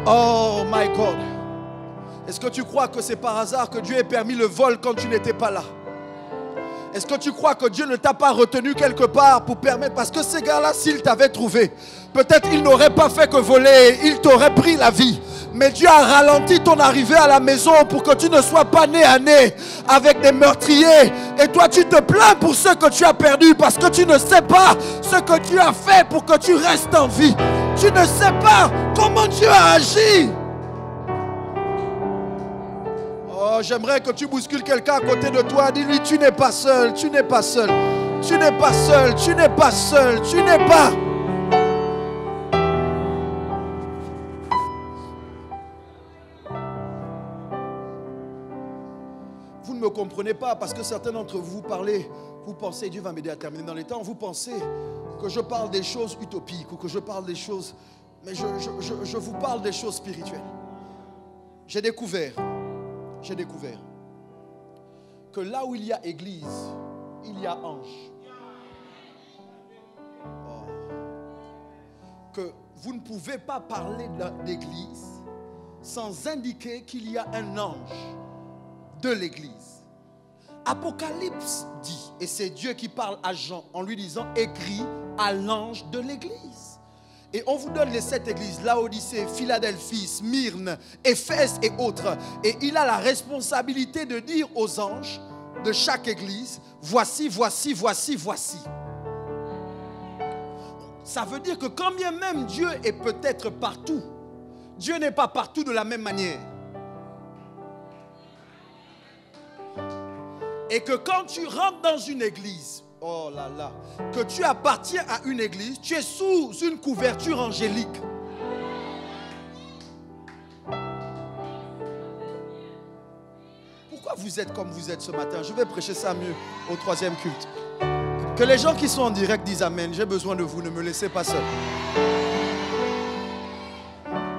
Oh my God. Est-ce que tu crois que c'est par hasard que Dieu ait permis le vol quand tu n'étais pas là? Est-ce que tu crois que Dieu ne t'a pas retenu quelque part pour permettre? Parce que ces gars-là, s'ils t'avaient trouvé, peut-être ils n'auraient pas fait que voler, ils t'auraient pris la vie. Mais Dieu a ralenti ton arrivée à la maison pour que tu ne sois pas nez à nez avec des meurtriers. Et toi, tu te plains pour ce que tu as perdu parce que tu ne sais pas ce que tu as fait pour que tu restes en vie. Tu ne sais pas comment Dieu a agi. Oh, j'aimerais que tu bouscules quelqu'un à côté de toi. Dis-lui, tu n'es pas seul, tu n'es pas seul. Tu n'es pas seul, tu n'es pas seul, tu n'es pas... Vous ne me comprenez pas parce que certains d'entre vous parlez, vous pensez, Dieu va m'aider à terminer dans les temps, vous pensez que je parle des choses utopiques ou que je parle des choses, mais je vous parle des choses spirituelles. J'ai découvert que là où il y a église, il y a ange. Oh. Que vous ne pouvez pas parler d'église sans indiquer qu'il y a un ange de l'église. Apocalypse dit, et c'est Dieu qui parle à Jean en lui disant, écrit à l'ange de l'église. Et on vous donne les 7 églises, Laodicée, Philadelphie, Smyrne, Éphèse et autres. Et il a la responsabilité de dire aux anges de chaque église, voici, voici, voici, voici. Ça veut dire que quand bien même Dieu est peut-être partout, Dieu n'est pas partout de la même manière. Et que quand tu rentres dans une église, oh là là, que tu appartiens à une église, tu es sous une couverture angélique. Pourquoi vous êtes comme vous êtes ce matin? Je vais prêcher ça mieux au 3e culte. Que les gens qui sont en direct disent amen. J'ai besoin de vous, ne me laissez pas seul.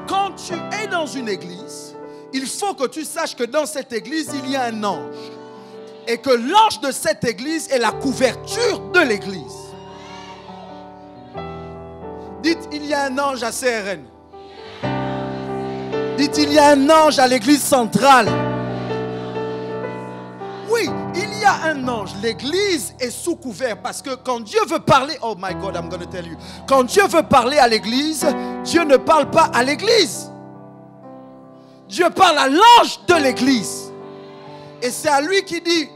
Quand tu es dans une église, il faut que tu saches que dans cette église, il y a un ange. Et que l'ange de cette église est la couverture de l'église. Dites, il y a un ange à CRN. Dites, il y a un ange à l'église centrale. Oui, il y a un ange. L'église est sous couvert parce que quand Dieu veut parler, oh my God, I'm going to tell you. Quand Dieu veut parler à l'église, Dieu ne parle pas à l'église. Dieu parle à l'ange de l'église. Et c'est à lui qui dit,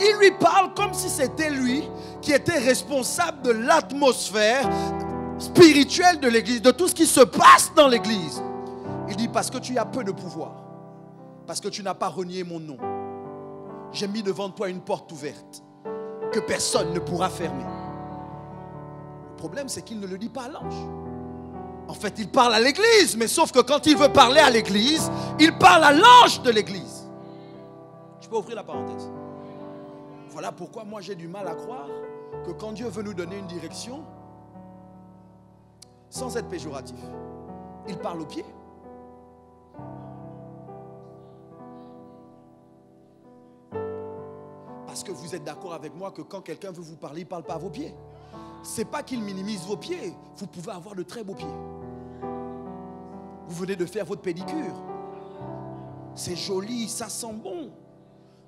il lui parle comme si c'était lui qui était responsable de l'atmosphère. spirituel de l'église, de tout ce qui se passe dans l'église. Il dit parce que tu as peu de pouvoir, parce que tu n'as pas renié mon nom, j'ai mis devant toi une porte ouverte que personne ne pourra fermer. Le problème, c'est qu'il ne le dit pas à l'ange. En fait, il parle à l'église, mais sauf que quand il veut parler à l'église, il parle à l'ange de l'église. Je peux ouvrir la parenthèse. Voilà pourquoi moi j'ai du mal à croire que quand Dieu veut nous donner une direction, sans être péjoratif, il parle au pied. Parce que vous êtes d'accord avec moi que quand quelqu'un veut vous parler, il ne parle pas à vos pieds. Ce n'est pas qu'il minimise vos pieds. Vous pouvez avoir de très beaux pieds. Vous venez de faire votre pédicure. C'est joli, ça sent bon.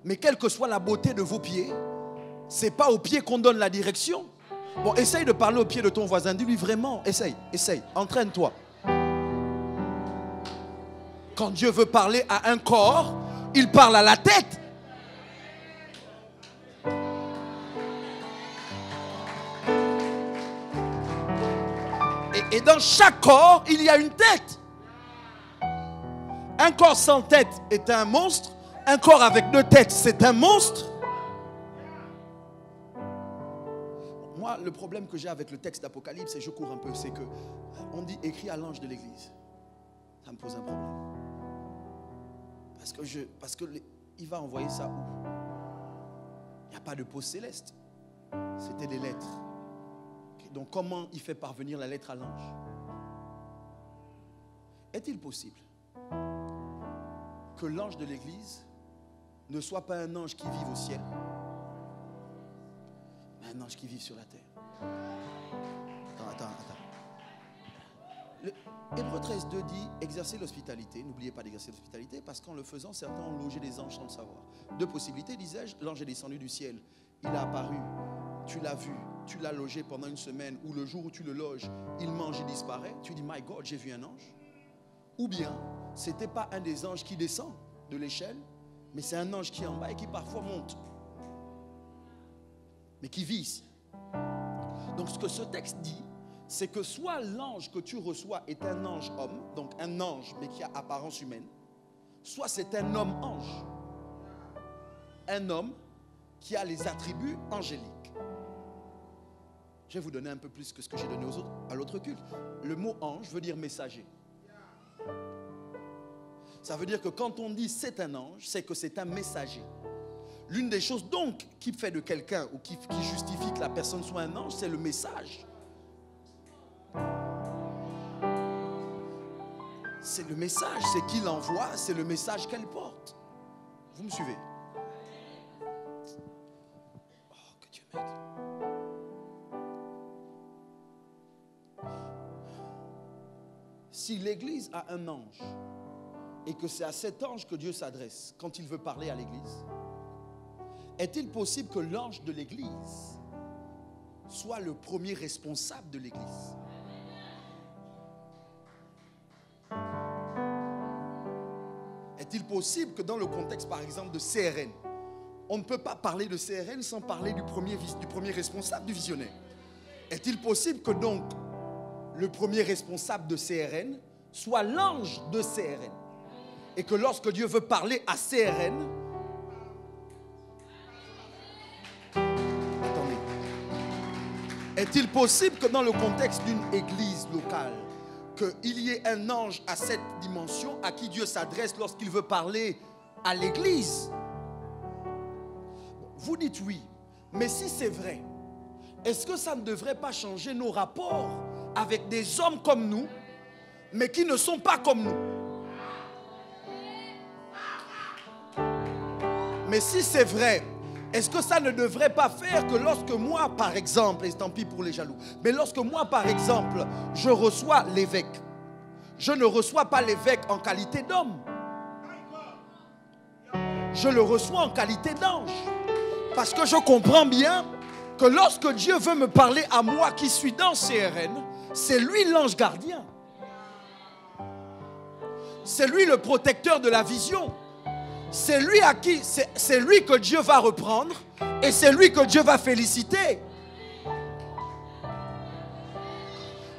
Mais quelle que soit la beauté de vos pieds, ce n'est pas aux pieds qu'on donne la direction. Bon, essaye de parler aux pieds de ton voisin. Dis-lui vraiment, essaye, entraîne-toi. Quand Dieu veut parler à un corps, il parle à la tête. Et dans chaque corps, il y a une tête. Un corps sans tête est un monstre. Un corps avec deux têtes, c'est un monstre. Moi, le problème que j'ai avec le texte d'Apocalypse, et je cours un peu, c'est que on dit écrit à l'ange de l'église. Ça me pose un problème. Parce que il va envoyer ça où? Il n'y a pas de poste céleste. C'était des lettres. Donc comment il fait parvenir la lettre à l'ange? Est-il possible que l'ange de l'église ne soit pas un ange qui vive au ciel, mais un ange qui vive sur la terre? Attends. Hébreux 13:2 dit exercer l'hospitalité. N'oubliez pas d'exercer l'hospitalité, parce qu'en le faisant, certains ont logé des anges sans le savoir. Deux possibilités, disais-je. L'ange est descendu du ciel, il a apparu, tu l'as vu, tu l'as logé pendant une semaine, ou le jour où tu le loges, il mange, il disparaît. Tu dis, my God, j'ai vu un ange. Ou bien, ce n'était pas un des anges qui descend de l'échelle, mais c'est un ange qui est en bas et qui parfois monte, mais qui vit ici. Donc ce que ce texte dit, c'est que soit l'ange que tu reçois est un ange homme, donc un ange mais qui a apparence humaine, soit c'est un homme ange, un homme qui a les attributs angéliques. Je vais vous donner un peu plus que ce que j'ai donné aux autres, à l'autre culte. Le mot ange veut dire messager. Ça veut dire que quand on dit c'est un ange, c'est que c'est un messager. L'une des choses donc qui fait de quelqu'un ou qui justifie que la personne soit un ange, c'est le message. C'est le message, c'est qui l'envoie, c'est le message qu'elle porte. Vous me suivez? Oh, que Dieu m'aide. Si l'Église a un ange et que c'est à cet ange que Dieu s'adresse quand il veut parler à l'Église, est-il possible que l'ange de l'Église soit le premier responsable de l'Église? Est-il possible que dans le contexte par exemple de CRN, on ne peut pas parler de CRN sans parler du premier responsable, du visionnaire? Est-il possible que donc le premier responsable de CRN soit l'ange de CRN, et que lorsque Dieu veut parler à CRN, attendez, est-il possible que dans le contexte d'une église locale, qu'il y ait un ange à cette dimension à qui Dieu s'adresse lorsqu'il veut parler à l'église? Vous dites oui, mais si c'est vrai, est-ce que ça ne devrait pas changer nos rapports avec des hommes comme nous, mais qui ne sont pas comme nous? Mais si c'est vrai, est-ce que ça ne devrait pas faire que lorsque moi, par exemple, et tant pis pour les jaloux, mais lorsque moi, par exemple, je reçois l'évêque, je ne reçois pas l'évêque en qualité d'homme, je le reçois en qualité d'ange, parce que je comprends bien que lorsque Dieu veut me parler à moi qui suis dans CRN, c'est lui l'ange gardien, c'est lui le protecteur de la vision. C'est lui c'est lui que Dieu va reprendre et c'est lui que Dieu va féliciter.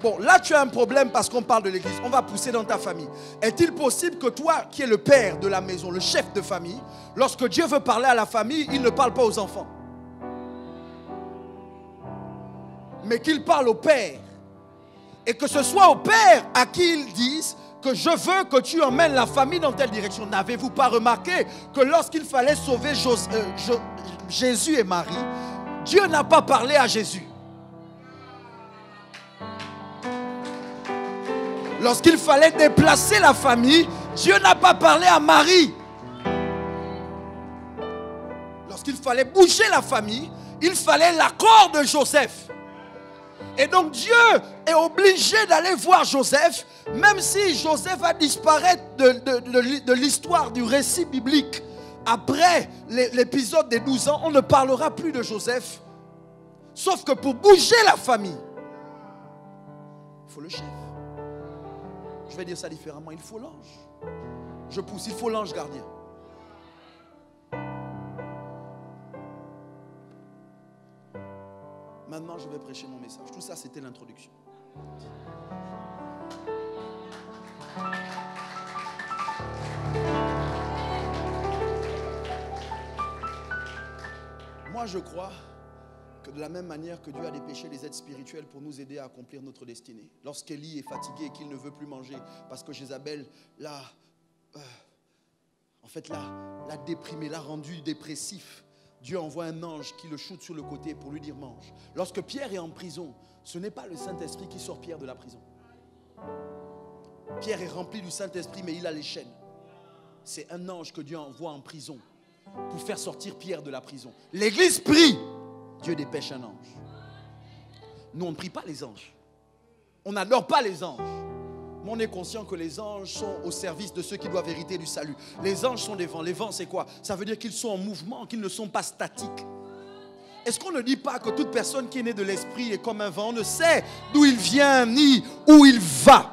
Bon, là tu as un problème parce qu'on parle de l'église. On va pousser dans ta famille. Est-il possible que toi, qui es le père de la maison, le chef de famille, lorsque Dieu veut parler à la famille, il ne parle pas aux enfants, mais qu'il parle au père? Et que ce soit au père à qui ils disent que je veux que tu emmènes la famille dans telle direction. N'avez-vous pas remarqué que lorsqu'il fallait sauver Jésus et Marie, Dieu n'a pas parlé à Jésus? Lorsqu'il fallait déplacer la famille, Dieu n'a pas parlé à Marie. Lorsqu'il fallait bouger la famille, il fallait l'accord de Joseph. Et donc Dieu est obligé d'aller voir Joseph, même si Joseph va disparaître de l'histoire du récit biblique. Après l'épisode des 12 ans, on ne parlera plus de Joseph. Sauf que pour bouger la famille, il faut le chef. Je vais dire ça différemment, il faut l'ange. Je pousse, il faut l'ange gardien. Maintenant, je vais prêcher mon message. Tout ça, c'était l'introduction. Moi, je crois que de la même manière que Dieu a dépêché les aides spirituelles pour nous aider à accomplir notre destinée. Lorsqu'Élie est fatigué et qu'il ne veut plus manger parce que Jézabel l'a déprimé, l'a rendu dépressif, Dieu envoie un ange qui le shoote sur le côté pour lui dire mange. Lorsque Pierre est en prison, ce n'est pas le Saint-Esprit qui sort Pierre de la prison. Pierre est rempli du Saint-Esprit, mais il a les chaînes. C'est un ange que Dieu envoie en prison pour faire sortir Pierre de la prison. L'église prie, Dieu dépêche un ange. Nous, on ne prie pas les anges. On n'adore pas les anges. Mais on est conscient que les anges sont au service de ceux qui doivent hériter du salut. Les anges sont des vents. Les vents, c'est quoi? Ça veut dire qu'ils sont en mouvement, qu'ils ne sont pas statiques. Est-ce qu'on ne dit pas que toute personne qui est née de l'esprit est comme un vent? On ne sait d'où il vient ni où il va.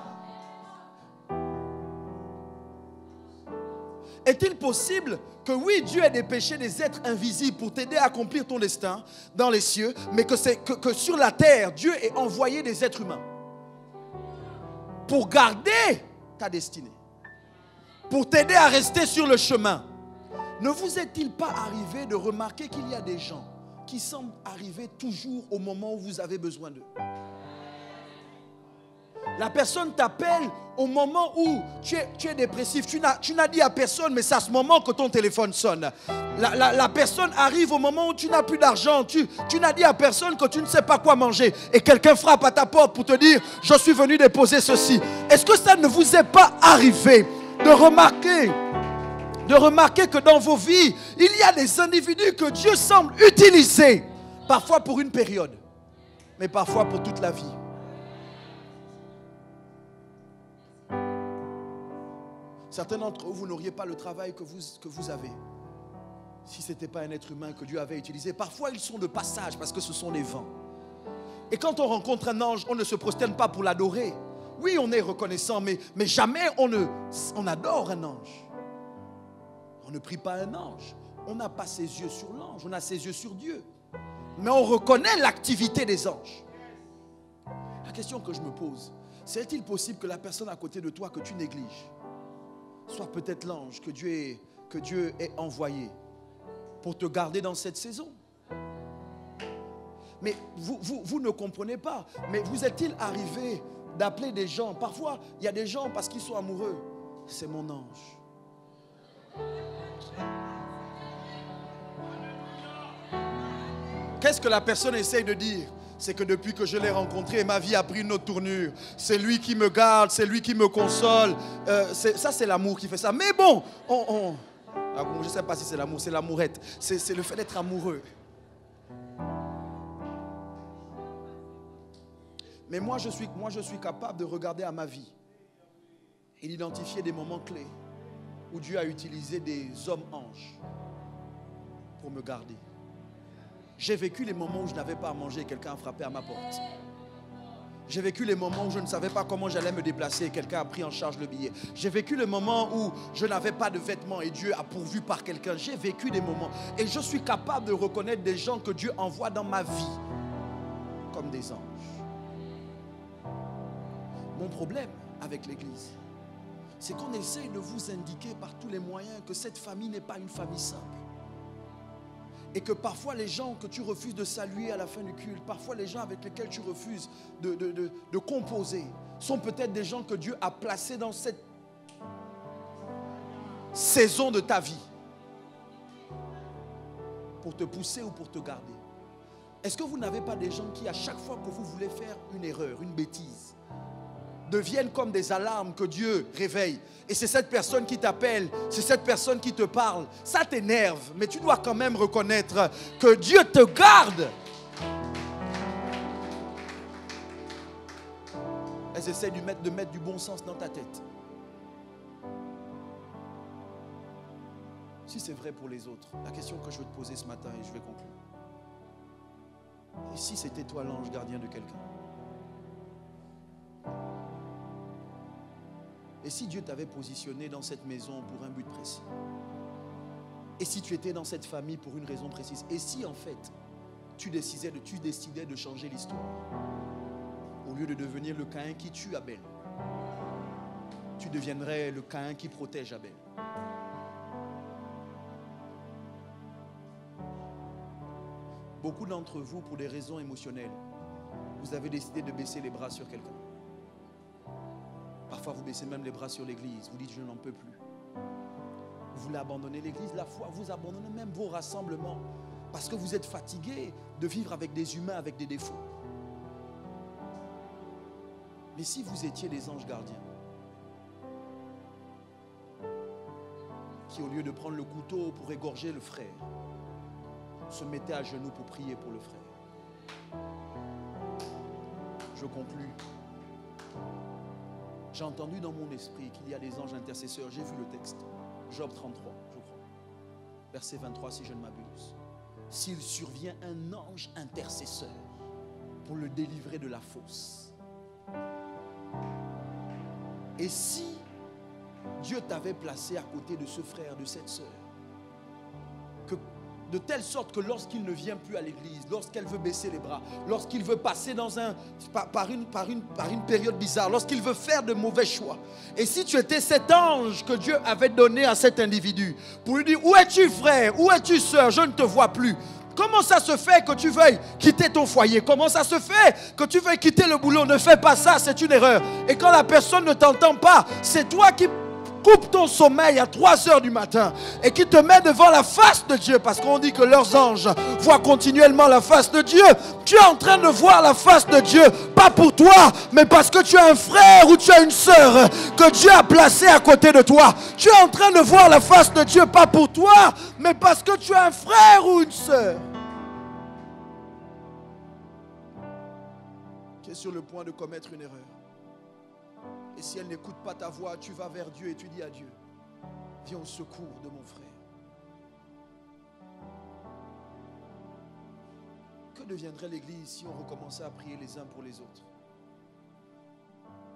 Est-il possible que oui, Dieu ait dépêché des êtres invisibles pour t'aider à accomplir ton destin dans les cieux, mais que sur la terre, Dieu ait envoyé des êtres humains pour garder ta destinée, pour t'aider à rester sur le chemin? Ne vous est-il pas arrivé de remarquer qu'il y a des gens qui semblent arriver toujours au moment où vous avez besoin d'eux? La personne t'appelle au moment où tu es dépressif. Tu n'as dit à personne, mais c'est à ce moment que ton téléphone sonne. La personne arrive au moment où tu n'as plus d'argent. Tu n'as dit à personne que tu ne sais pas quoi manger. Et quelqu'un frappe à ta porte pour te dire, je suis venu déposer ceci. Est-ce que ça ne vous est pas arrivé de remarquer que dans vos vies, il y a des individus que Dieu semble utiliser, parfois pour une période, mais parfois pour toute la vie? Certains d'entre vous n'auriez pas le travail que vous avez si ce n'était pas un être humain que Dieu avait utilisé. Parfois, ils sont de passage parce que ce sont les vents. Et quand on rencontre un ange, on ne se prosterne pas pour l'adorer. Oui, on est reconnaissant, mais jamais on adore un ange. On ne prie pas un ange. On n'a pas ses yeux sur l'ange, on a ses yeux sur Dieu. Mais on reconnaît l'activité des anges. La question que je me pose, c'est est-il possible que la personne à côté de toi que tu négliges soit peut-être l'ange que Dieu ait envoyé pour te garder dans cette saison? Mais vous ne comprenez pas. Mais vous est-il arrivé d'appeler des gens? Parfois, il y a des gens parce qu'ils sont amoureux. C'est mon ange. Qu'est-ce que la personne essaye de dire? C'est que depuis que je l'ai rencontré, ma vie a pris une autre tournure. C'est lui qui me garde, c'est lui qui me console. Ça, c'est l'amour qui fait ça. Mais bon, je ne sais pas si c'est l'amour, c'est l'amourette. C'est le fait d'être amoureux. Mais moi, je suis capable de regarder à ma vie et d'identifier des moments clés où Dieu a utilisé des hommes anges pour me garder. J'ai vécu les moments où je n'avais pas à manger et quelqu'un a frappé à ma porte. J'ai vécu les moments où je ne savais pas comment j'allais me déplacer et quelqu'un a pris en charge le billet. J'ai vécu les moments où je n'avais pas de vêtements et Dieu a pourvu par quelqu'un. J'ai vécu des moments et je suis capable de reconnaître des gens que Dieu envoie dans ma vie comme des anges. Mon problème avec l'Église, c'est qu'on essaye de vous indiquer par tous les moyens que cette famille n'est pas une famille simple. Et que parfois les gens que tu refuses de saluer à la fin du culte, parfois les gens avec lesquels tu refuses de composer, sont peut-être des gens que Dieu a placés dans cette saison de ta vie pour te pousser ou pour te garder. Est-ce que vous n'avez pas des gens qui, à chaque fois que vous voulez faire une erreur, une bêtise, deviennent comme des alarmes que Dieu réveille? Et c'est cette personne qui t'appelle, c'est cette personne qui te parle. Ça t'énerve, mais tu dois quand même reconnaître que Dieu te garde. Elles essaient de mettre du bon sens dans ta tête. Si c'est vrai pour les autres, la question que je veux te poser ce matin, et je vais conclure. Et si c'était toi l'ange gardien de quelqu'un? Et si Dieu t'avait positionné dans cette maison pour un but précis? Et si tu étais dans cette famille pour une raison précise? Et si en fait, tu décidais de changer l'histoire? Au lieu de devenir le Caïn qui tue Abel, tu deviendrais le Caïn qui protège Abel. Beaucoup d'entre vous, pour des raisons émotionnelles, vous avez décidé de baisser les bras sur quelqu'un. Parfois, vous baissez même les bras sur l'église. Vous dites, je n'en peux plus. Vous voulez abandonner l'église, la foi, vous abandonnez même vos rassemblements parce que vous êtes fatigué de vivre avec des humains avec des défauts. Mais si vous étiez les anges gardiens, qui au lieu de prendre le couteau pour égorger le frère, se mettaient à genoux pour prier pour le frère. Je conclus. J'ai entendu dans mon esprit qu'il y a des anges intercesseurs. J'ai vu le texte. Job 33, je crois. Verset 23, si je ne m'abuse. S'il survient un ange intercesseur pour le délivrer de la fosse. Et si Dieu t'avait placé à côté de ce frère, de cette sœur, de telle sorte que lorsqu'il ne vient plus à l'église, lorsqu'elle veut baisser les bras, lorsqu'il veut passer par une période bizarre, lorsqu'il veut faire de mauvais choix, et si tu étais cet ange que Dieu avait donné à cet individu pour lui dire, où es-tu frère, où es-tu sœur, je ne te vois plus. Comment ça se fait que tu veuilles quitter ton foyer? Comment ça se fait que tu veuilles quitter le boulot? Ne fais pas ça, c'est une erreur. Et quand la personne ne t'entend pas, c'est toi qui coupe ton sommeil à 3 heures du matin et qui te met devant la face de Dieu, parce qu'on dit que leurs anges voient continuellement la face de Dieu. Tu es en train de voir la face de Dieu, pas pour toi, mais parce que tu as un frère ou tu as une sœur que Dieu a placé à côté de toi. Tu es en train de voir la face de Dieu, pas pour toi, mais parce que tu as un frère ou une sœur qui est sur le point de commettre une erreur. Et si elle n'écoute pas ta voix, tu vas vers Dieu et tu dis à Dieu, viens au secours de mon frère. Que deviendrait l'Église si on recommençait à prier les uns pour les autres?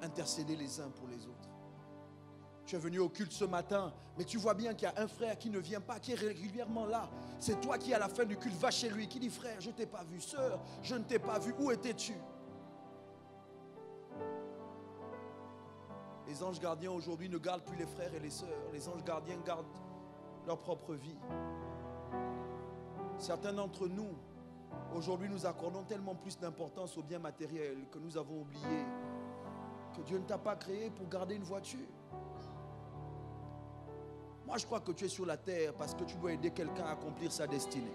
Intercéder les uns pour les autres. Tu es venu au culte ce matin, mais tu vois bien qu'il y a un frère qui ne vient pas, qui est régulièrement là. C'est toi qui, à la fin du culte, vas chez lui, qui dit, frère, je ne t'ai pas vu, sœur, je ne t'ai pas vu, où étais-tu? Les anges gardiens aujourd'hui ne gardent plus les frères et les sœurs. Les anges gardiens gardent leur propre vie. Certains d'entre nous, aujourd'hui, nous accordons tellement plus d'importance aux biens matériels que nous avons oublié que Dieu ne t'a pas créé pour garder une voiture. Moi, je crois que tu es sur la terre parce que tu dois aider quelqu'un à accomplir sa destinée.